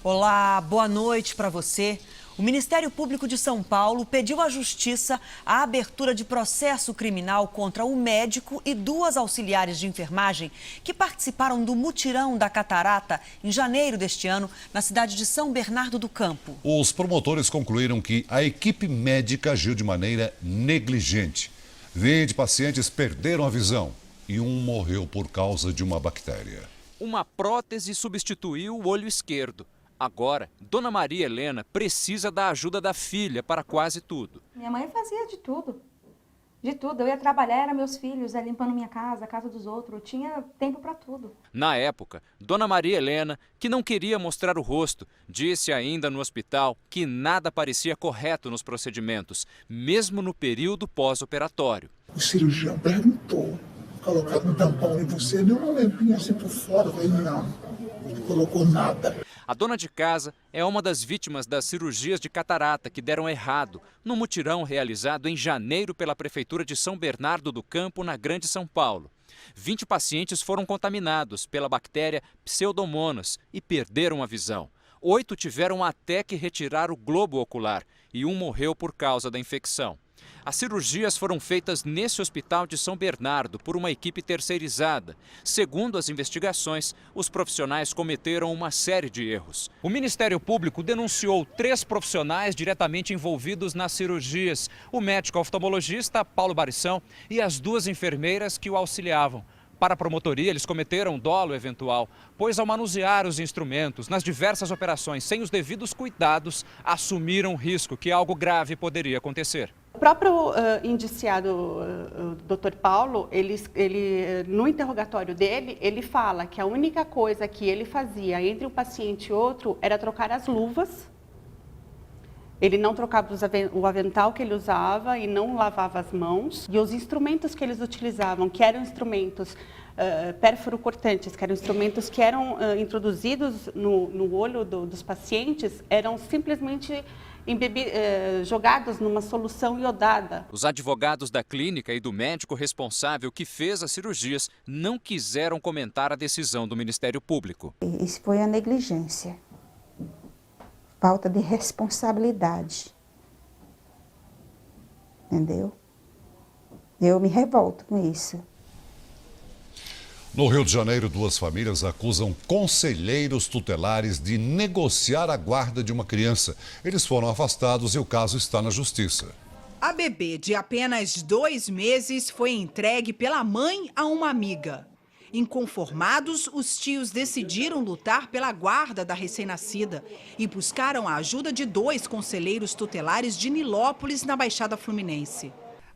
Olá, boa noite para você. O Ministério Público de São Paulo pediu à Justiça a abertura de processo criminal contra o médico e 2 auxiliares de enfermagem que participaram do mutirão da Catarata em janeiro deste ano, na cidade de São Bernardo do Campo. Os promotores concluíram que a equipe médica agiu de maneira negligente. 20 pacientes perderam a visão e um morreu por causa de uma bactéria. Uma prótese substituiu o olho esquerdo. Agora, Dona Maria Helena precisa da ajuda da filha para quase tudo. Minha mãe fazia de tudo. De tudo. Eu ia trabalhar, eram meus filhos, limpando minha casa, a casa dos outros. Eu tinha tempo para tudo. Na época, Dona Maria Helena, que não queria mostrar o rosto, disse ainda no hospital que nada parecia correto nos procedimentos, mesmo no período pós-operatório. O cirurgião perguntou, colocado um tampão em você, deu uma lempinha assim por fora. Eu falei, não, não colocou nada. A dona de casa é uma das vítimas das cirurgias de catarata que deram errado no mutirão realizado em janeiro pela Prefeitura de São Bernardo do Campo, na Grande São Paulo. 20 pacientes foram contaminados pela bactéria Pseudomonas e perderam a visão. 8 tiveram até que retirar o globo ocular e um morreu por causa da infecção. As cirurgias foram feitas nesse hospital de São Bernardo por uma equipe terceirizada. Segundo as investigações, os profissionais cometeram uma série de erros. O Ministério Público denunciou 3 profissionais diretamente envolvidos nas cirurgias: o médico oftalmologista Paulo Barição e as 2 enfermeiras que o auxiliavam. Para a promotoria, eles cometeram dolo eventual, pois ao manusear os instrumentos nas diversas operações sem os devidos cuidados, assumiram o risco que algo grave poderia acontecer. O próprio indiciado, o Dr. Paulo, no interrogatório dele, ele fala que a única coisa que ele fazia entre um paciente e outro era trocar as luvas. Ele não trocava o avental que ele usava e não lavava as mãos. E os instrumentos que eles utilizavam, que eram instrumentos perfuro-cortantes, que eram instrumentos que eram introduzidos no olho dos pacientes, eram simplesmente jogados numa solução iodada. Os advogados da clínica e do médico responsável que fez as cirurgias não quiseram comentar a decisão do Ministério Público. Isso foi a negligência. Falta de responsabilidade, entendeu? Eu me revolto com isso. No Rio de Janeiro, 2 famílias acusam conselheiros tutelares de negociar a guarda de uma criança. Eles foram afastados e o caso está na justiça. A bebê de apenas 2 meses foi entregue pela mãe a uma amiga. Inconformados, os tios decidiram lutar pela guarda da recém-nascida e buscaram a ajuda de 2 conselheiros tutelares de Nilópolis, na Baixada Fluminense.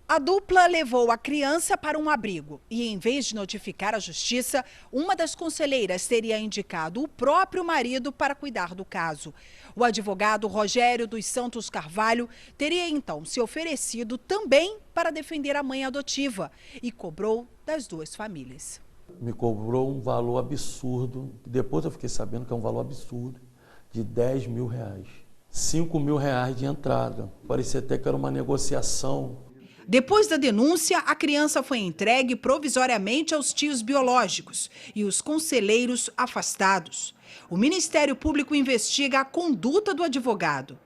A dupla levou a criança para um abrigo e, em vez de notificar a justiça, uma das conselheiras teria indicado o próprio marido para cuidar do caso. O advogado Rogério dos Santos Carvalho teria então se oferecido também para defender a mãe adotiva e cobrou das 2 famílias. Me cobrou um valor absurdo, depois eu fiquei sabendo que é um valor absurdo, de R$10 mil. R$5 mil de entrada. Parecia até que era uma negociação. Depois da denúncia, a criança foi entregue provisoriamente aos tios biológicos e os conselheiros afastados. O Ministério Público investiga a conduta do advogado.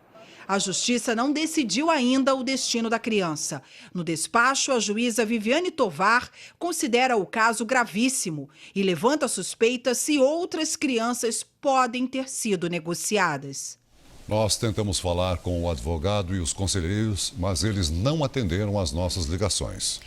A Justiça não decidiu ainda o destino da criança. No despacho, a juíza Viviane Tovar considera o caso gravíssimo e levanta suspeitas se outras crianças podem ter sido negociadas. Nós tentamos falar com o advogado e os conselheiros, mas eles não atenderam às nossas ligações.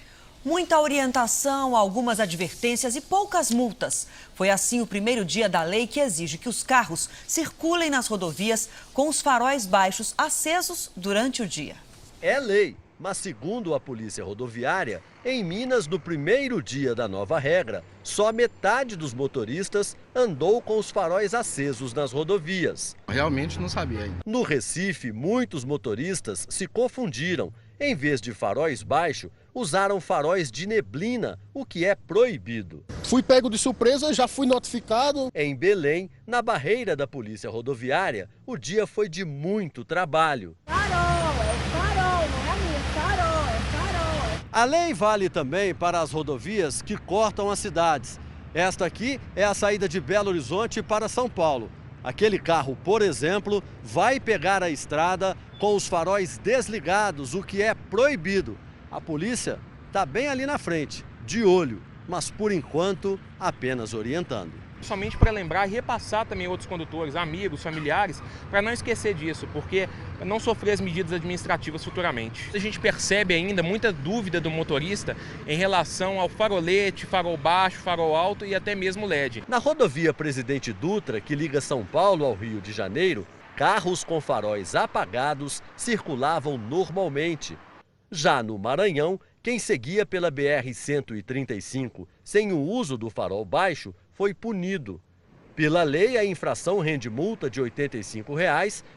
Muita orientação, algumas advertências e poucas multas. Foi assim o primeiro dia da lei que exige que os carros circulem nas rodovias com os faróis baixos acesos durante o dia. É lei, mas segundo a Polícia Rodoviária, em Minas, no primeiro dia da nova regra, só metade dos motoristas andou com os faróis acesos nas rodovias. Realmente não sabia ainda. No Recife, muitos motoristas se confundiram. Em vez de faróis baixos, usaram faróis de neblina, o que é proibido. Fui pego de surpresa, já fui notificado. Em Belém, na barreira da Polícia Rodoviária, o dia foi de muito trabalho. Farol, não é amigo, farol. A lei vale também para as rodovias que cortam as cidades. Esta aqui é a saída de Belo Horizonte para São Paulo. Aquele carro, por exemplo, vai pegar a estrada com os faróis desligados, o que é proibido. A polícia está bem ali na frente, de olho, mas por enquanto apenas orientando. Somente para lembrar e repassar também outros condutores, amigos, familiares, para não esquecer disso, porque não sofrer as medidas administrativas futuramente. A gente percebe ainda muita dúvida do motorista em relação ao farolete, farol baixo, farol alto e até mesmo LED. Na rodovia Presidente Dutra, que liga São Paulo ao Rio de Janeiro, carros com faróis apagados circulavam normalmente. Já no Maranhão, quem seguia pela BR-135 sem o uso do farol baixo foi punido. Pela lei, a infração rende multa de R$ 85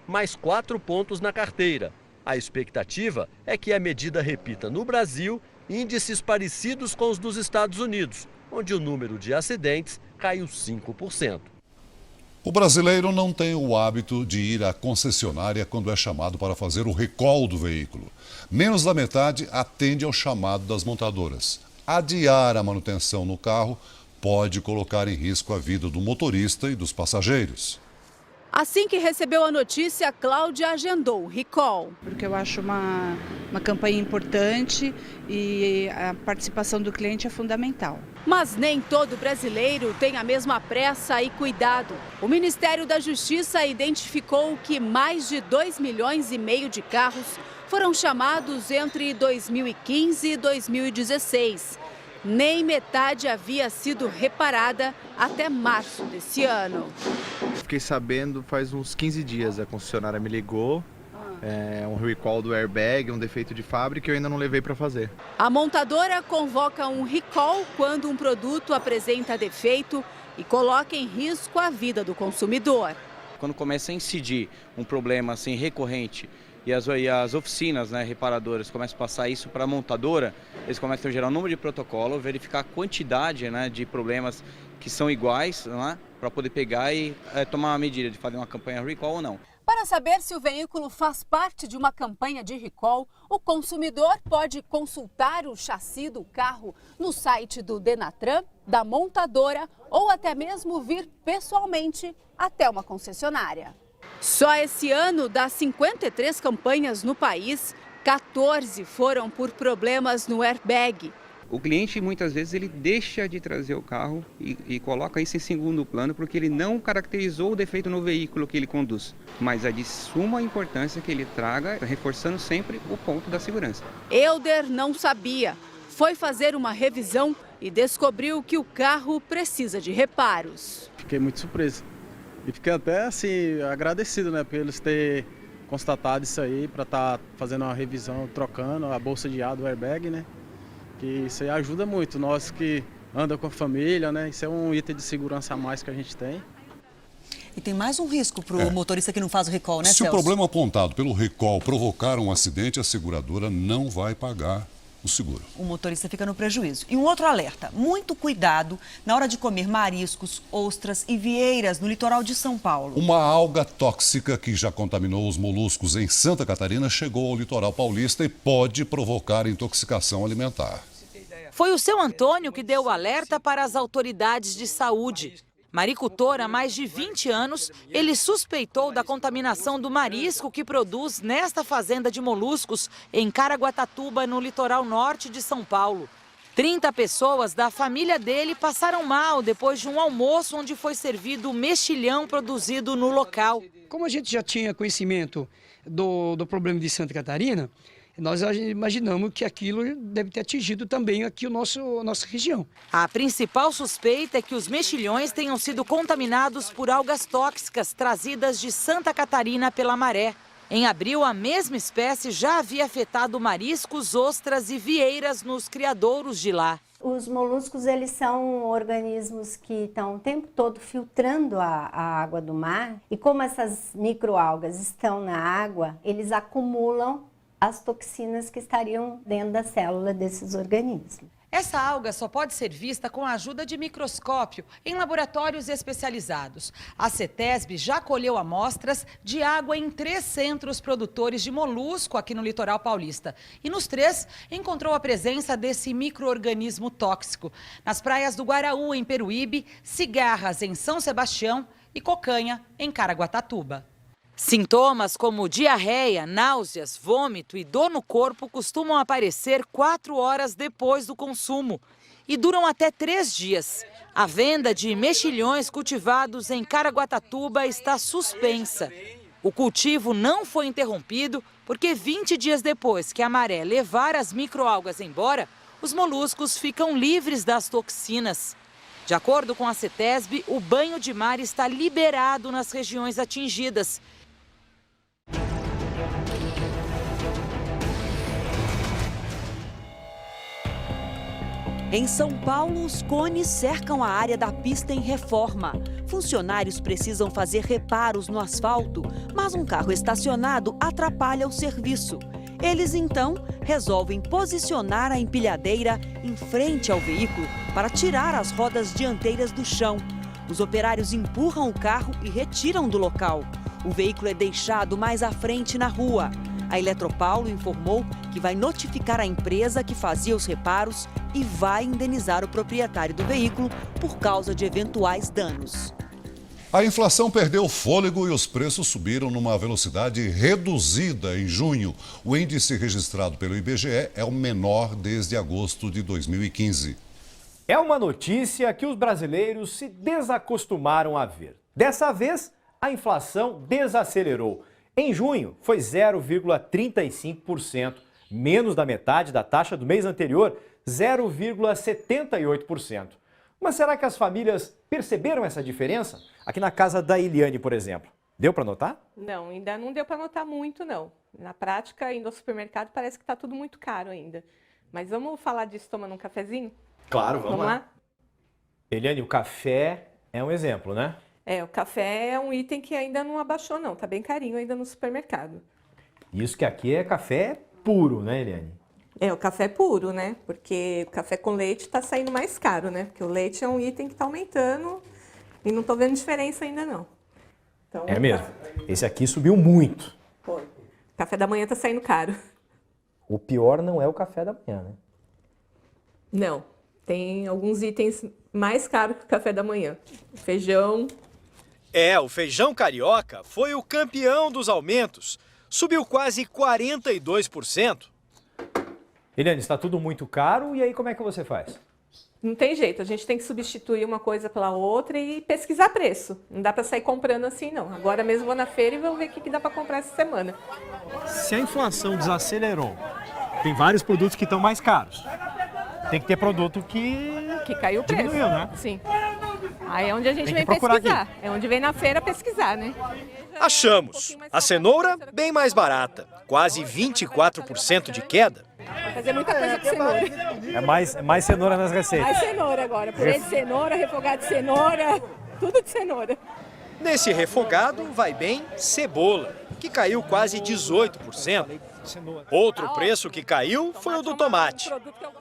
mais 4 pontos na carteira. A expectativa é que a medida repita no Brasil índices parecidos com os dos Estados Unidos, onde o número de acidentes caiu 5%. O brasileiro não tem o hábito de ir à concessionária quando é chamado para fazer o recall do veículo. Menos da metade atende ao chamado das montadoras. Adiar a manutenção no carro pode colocar em risco a vida do motorista e dos passageiros. Assim que recebeu a notícia, Cláudia agendou o recall. Porque eu acho uma campanha importante e a participação do cliente é fundamental. Mas nem todo brasileiro tem a mesma pressa e cuidado. O Ministério da Justiça identificou que mais de 2,5 milhões de carros foram chamados entre 2015 e 2016. Nem metade havia sido reparada até março desse ano. Fiquei sabendo faz uns 15 dias, a concessionária me ligou, um recall do airbag, um defeito de fábrica que eu ainda não levei para fazer. A montadora convoca um recall quando um produto apresenta defeito e coloca em risco a vida do consumidor. Quando começa a incidir um problema assim recorrente e as oficinas, reparadoras, começam a passar isso para a montadora, eles começam a gerar um número de protocolo, verificar a quantidade de problemas que são iguais, para poder pegar e tomar uma medida de fazer uma campanha recall ou não. Para saber se o veículo faz parte de uma campanha de recall, o consumidor pode consultar o chassi do carro no site do Denatran, da montadora ou até mesmo vir pessoalmente até uma concessionária. Só esse ano, das 53 campanhas no país, 14 foram por problemas no airbag. O cliente muitas vezes ele deixa de trazer o carro e coloca isso em segundo plano porque ele não caracterizou o defeito no veículo que ele conduz. Mas é de suma importância que ele traga, reforçando sempre o ponto da segurança. Elder não sabia. Foi fazer uma revisão e descobriu que o carro precisa de reparos. Fiquei muito surpreso. E fiquei até assim, agradecido, por eles terem constatado isso aí, para estar fazendo uma revisão, trocando a bolsa de ar do airbag, Que isso aí ajuda muito, nós que andamos com a família, Isso é um item de segurança a mais que a gente tem. E tem mais um risco para o motorista que não faz o recall, Se Celso? o problema apontado pelo recall provocar um acidente, a seguradora não vai pagar o seguro. O motorista fica no prejuízo. E um outro alerta, muito cuidado na hora de comer mariscos, ostras e vieiras no litoral de São Paulo. Uma alga tóxica que já contaminou os moluscos em Santa Catarina chegou ao litoral paulista e pode provocar intoxicação alimentar. Foi o seu Antônio que deu o alerta para as autoridades de saúde. Maricultor há mais de 20 anos, ele suspeitou da contaminação do marisco que produz nesta fazenda de moluscos em Caraguatatuba, no litoral norte de São Paulo. 30 pessoas da família dele passaram mal depois de um almoço onde foi servido mexilhão produzido no local. Como a gente já tinha conhecimento do problema de Santa Catarina, nós imaginamos que aquilo deve ter atingido também aqui a nossa região. A principal suspeita é que os mexilhões tenham sido contaminados por algas tóxicas trazidas de Santa Catarina pela maré. Em abril, a mesma espécie já havia afetado mariscos, ostras e vieiras nos criadouros de lá. Os moluscos, eles são organismos que estão o tempo todo filtrando a água do mar. E como essas microalgas estão na água, eles acumulam as toxinas que estariam dentro da célula desses organismos. Essa alga só pode ser vista com a ajuda de microscópio em laboratórios especializados. A CETESB já colheu amostras de água em 3 centros produtores de molusco aqui no litoral paulista. E nos 3 encontrou a presença desse micro-organismo tóxico. Nas praias do Guaraú, em Peruíbe, Cigarras, em São Sebastião, e Cocanha, em Caraguatatuba. Sintomas como diarreia, náuseas, vômito e dor no corpo costumam aparecer 4 horas depois do consumo e duram até 3 dias. A venda de mexilhões cultivados em Caraguatatuba está suspensa. O cultivo não foi interrompido porque 20 dias depois que a maré levar as microalgas embora, os moluscos ficam livres das toxinas. De acordo com a CETESB, o banho de mar está liberado nas regiões atingidas. Em São Paulo, os cones cercam a área da pista em reforma. Funcionários precisam fazer reparos no asfalto, mas um carro estacionado atrapalha o serviço. Eles, então, resolvem posicionar a empilhadeira em frente ao veículo para tirar as rodas dianteiras do chão. Os operários empurram o carro e retiram do local. O veículo é deixado mais à frente na rua. A Eletropaulo informou que vai notificar a empresa que fazia os reparos e vai indenizar o proprietário do veículo por causa de eventuais danos. A inflação perdeu fôlego e os preços subiram numa velocidade reduzida em junho. O índice registrado pelo IBGE é o menor desde agosto de 2015. É uma notícia que os brasileiros se desacostumaram a ver. Dessa vez, a inflação desacelerou. Em junho, foi 0,35%, menos da metade da taxa do mês anterior, 0,78%. Mas será que as famílias perceberam essa diferença? Aqui na casa da Eliane, por exemplo. Deu para notar? Não, ainda não deu para notar muito, não. Na prática, indo ao supermercado, parece que está tudo muito caro ainda. Mas vamos falar disso tomando um cafezinho? Claro, vamos lá. Eliane, o café é um exemplo, né? O café é um item que ainda não abaixou, não. Tá bem carinho ainda no supermercado. Isso que aqui é café puro, né, Eliane? O café puro, né? Porque o café com leite tá saindo mais caro, né? Porque o leite é um item que tá aumentando e não tô vendo diferença ainda, não. Então, é mesmo. Esse aqui subiu muito. Foi. Café da manhã tá saindo caro. O pior não é o café da manhã, né? Não. Tem alguns itens mais caros que o café da manhã. Feijão. O feijão carioca foi o campeão dos aumentos. Subiu quase 42%. Eliane, está tudo muito caro e aí como é que você faz? Não tem jeito, a gente tem que substituir uma coisa pela outra e pesquisar preço. Não dá para sair comprando assim, não. Agora mesmo vou na feira e vou ver o que dá para comprar essa semana. Se a inflação desacelerou, tem vários produtos que estão mais caros. Tem que ter produto que caiu o preço. Diminuiu, né? Sim. Aí é onde a gente vem pesquisar. Aqui. É onde vem na feira pesquisar, né? Achamos. A cenoura bem mais barata. Quase 24% de queda. Vai fazer muita coisa com cenoura. É mais cenoura nas receitas. Mais cenoura agora. Purê de cenoura, refogado de cenoura, tudo de cenoura. Nesse refogado vai bem cebola, que caiu quase 18%. Outro preço que caiu foi o do tomate.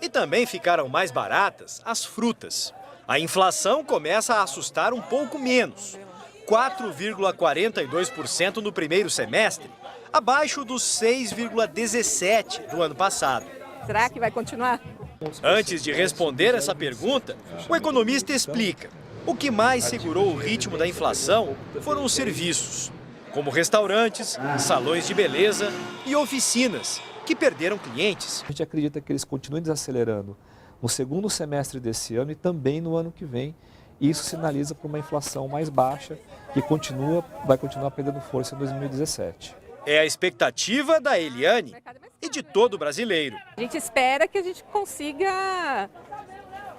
E também ficaram mais baratas as frutas. A inflação começa a assustar um pouco menos. 4,42% no primeiro semestre, abaixo dos 6,17% do ano passado. Será que vai continuar? Antes de responder essa pergunta, o economista explica. O que mais segurou o ritmo da inflação foram os serviços, como restaurantes, salões de beleza e oficinas, que perderam clientes. A gente acredita que eles continuem desacelerando no segundo semestre desse ano e também no ano que vem. Isso sinaliza para uma inflação mais baixa que vai continuar perdendo força em 2017. É a expectativa da Eliane e de todo brasileiro. A gente espera que a gente consiga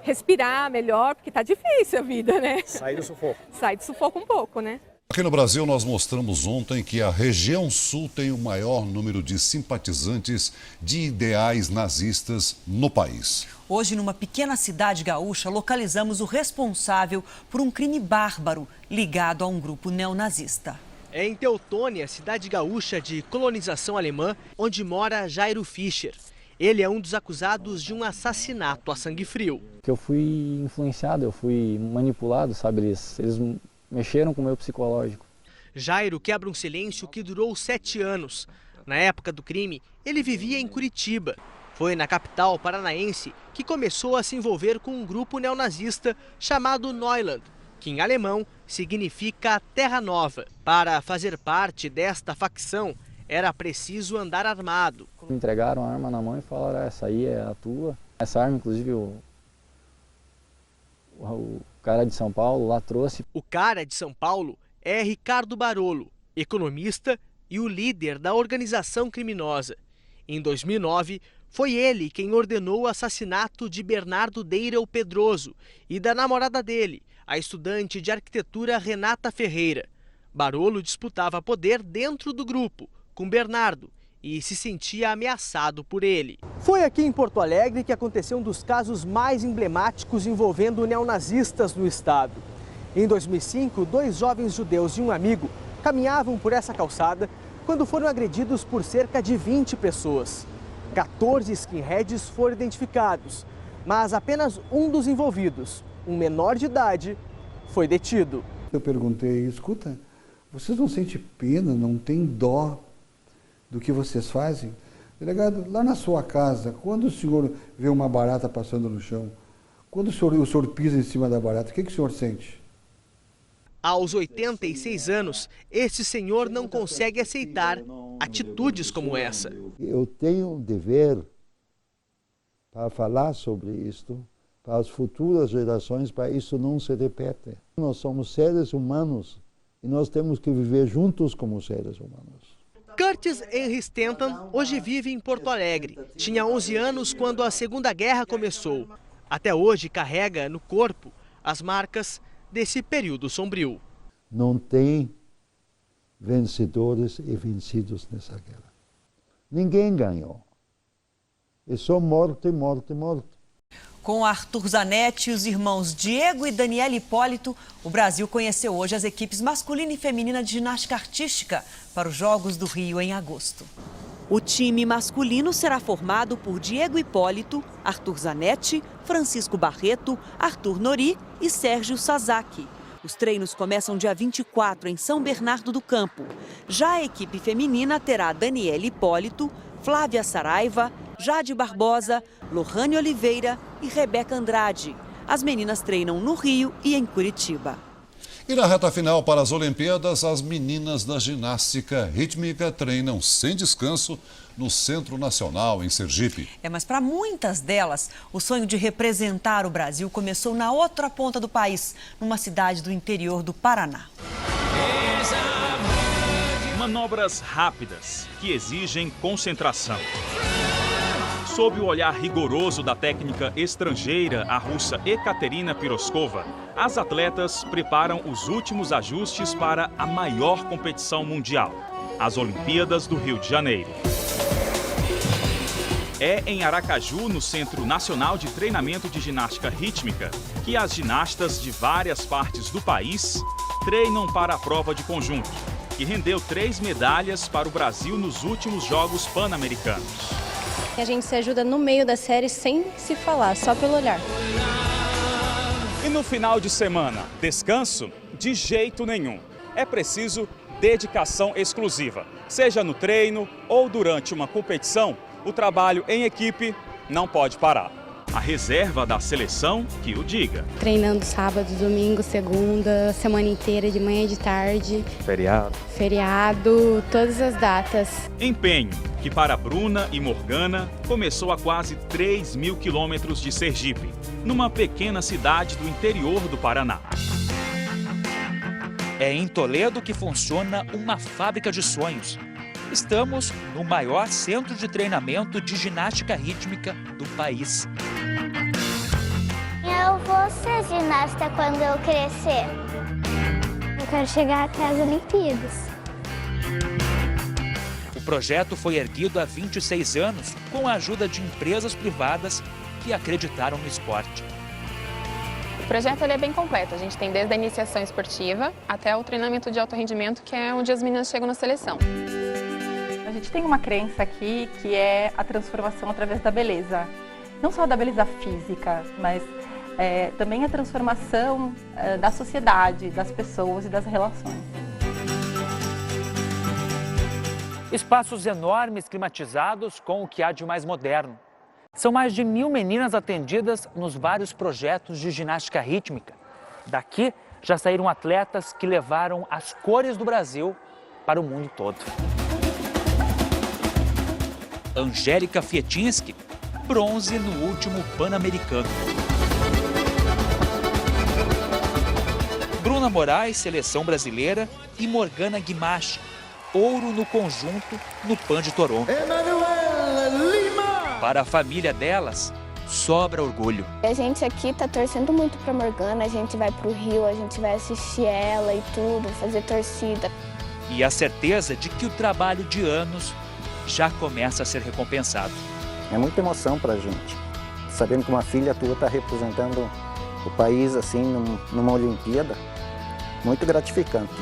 respirar melhor, porque tá difícil a vida, né? Sair do sufoco. Sai do sufoco um pouco, né? Aqui no Brasil, nós mostramos ontem que a região sul tem o maior número de simpatizantes de ideais nazistas no país. Hoje, numa pequena cidade gaúcha, localizamos o responsável por um crime bárbaro ligado a um grupo neonazista. É em Teutônia, cidade gaúcha de colonização alemã, onde mora Jairo Fischer. Ele é um dos acusados de um assassinato a sangue frio. Eu fui influenciado, eu fui manipulado, sabe? Eles mexeram com o meu psicológico. Jairo quebra um silêncio que durou 7 anos. Na época do crime, ele vivia em Curitiba. Foi na capital paranaense que começou a se envolver com um grupo neonazista chamado Neuland, que em alemão significa Terra Nova. Para fazer parte desta facção, era preciso andar armado. Me entregaram a arma na mão e falaram, essa aí é a tua. Essa arma, inclusive, o cara de São Paulo lá trouxe. O cara de São Paulo é Ricardo Barolo, economista e o líder da organização criminosa. Em 2009, foi ele quem ordenou o assassinato de Bernardo Deirel Pedroso e da namorada dele, a estudante de arquitetura Renata Ferreira. Barolo disputava poder dentro do grupo, com Bernardo, e se sentia ameaçado por ele. Foi aqui em Porto Alegre que aconteceu um dos casos mais emblemáticos envolvendo neonazistas no estado. Em 2005, 2 jovens judeus e um amigo caminhavam por essa calçada quando foram agredidos por cerca de 20 pessoas. 14 skinheads foram identificados, mas apenas um dos envolvidos, um menor de idade, foi detido. Eu perguntei, escuta, vocês não sentem pena, não tem dó do que vocês fazem? Delegado, lá na sua casa, quando o senhor vê uma barata passando no chão, quando o senhor pisa em cima da barata, o que o senhor sente? Aos 86 anos, esse senhor não consegue aceitar atitudes como essa. Eu tenho um dever para falar sobre isto, para as futuras gerações, para isso não se repete. Nós somos seres humanos e nós temos que viver juntos como seres humanos. Curtis Henry Stanton hoje vive em Porto Alegre. Tinha 11 anos quando a Segunda Guerra começou. Até hoje carrega no corpo as marcas desse período sombrio. Não tem vencedores e vencidos nessa guerra. Ninguém ganhou. É só morte, morte, morte. Com Arthur Zanetti e os irmãos Diego e Daniela Hipólito, o Brasil conheceu hoje as equipes masculina e feminina de ginástica artística para os Jogos do Rio em agosto. O time masculino será formado por Diego Hipólito, Arthur Zanetti, Francisco Barreto, Arthur Nori e Sérgio Sasaki. Os treinos começam dia 24 em São Bernardo do Campo. Já a equipe feminina terá Daniela Hipólito, Flávia Saraiva, Jade Barbosa, Lohane Oliveira e Rebeca Andrade. As meninas treinam no Rio e em Curitiba. E na reta final para as Olimpíadas, as meninas da ginástica rítmica treinam sem descanso no Centro Nacional, em Sergipe. Mas para muitas delas, o sonho de representar o Brasil começou na outra ponta do país, numa cidade do interior do Paraná. Manobras rápidas que exigem concentração. Sob o olhar rigoroso da técnica estrangeira, a russa Ekaterina Piroskova, as atletas preparam os últimos ajustes para a maior competição mundial, as Olimpíadas do Rio de Janeiro. É em Aracaju, no Centro Nacional de Treinamento de Ginástica Rítmica, que as ginastas de várias partes do país treinam para a prova de conjunto, que rendeu 3 medalhas para o Brasil nos últimos Jogos Pan-Americanos. A gente se ajuda no meio da série sem se falar, só pelo olhar. E no final de semana, descanso? De jeito nenhum. É preciso dedicação exclusiva. Seja no treino ou durante uma competição, o trabalho em equipe não pode parar. A reserva da seleção que o diga. Treinando sábado, domingo, segunda, semana inteira, de manhã e de tarde. Feriado, todas as datas. Empenho que para Bruna e Morgana começou a quase 3.000 quilômetros de Sergipe, numa pequena cidade do interior do Paraná. É em Toledo que funciona uma fábrica de sonhos. Estamos no maior centro de treinamento de ginástica rítmica do país. Eu vou ser ginasta quando eu crescer. Eu quero chegar até as Olimpíadas. O projeto foi erguido há 26 anos com a ajuda de empresas privadas que acreditaram no esporte. O projeto ele é bem completo. A gente tem desde a iniciação esportiva até o treinamento de alto rendimento, que é onde as meninas chegam na seleção. A gente tem uma crença aqui que é a transformação através da beleza. Não só da beleza física, mas também a transformação da sociedade, das pessoas e das relações. Espaços enormes climatizados com o que há de mais moderno. São mais de 1.000 meninas atendidas nos vários projetos de ginástica rítmica. Daqui já saíram atletas que levaram as cores do Brasil para o mundo todo. Angélica Fietinski, bronze no último Pan-Americano. Bruna Moraes, seleção brasileira, e Morgana Guimarães, ouro no conjunto no Pan de Toronto. Para a família delas, sobra orgulho. A gente aqui tá torcendo muito pra Morgana, a gente vai pro Rio, a gente vai assistir ela e tudo, fazer torcida. E a certeza de que o trabalho de anos já começa a ser recompensado. É muita emoção pra gente, sabendo que uma filha tua tá representando o país assim numa Olimpíada, muito gratificante.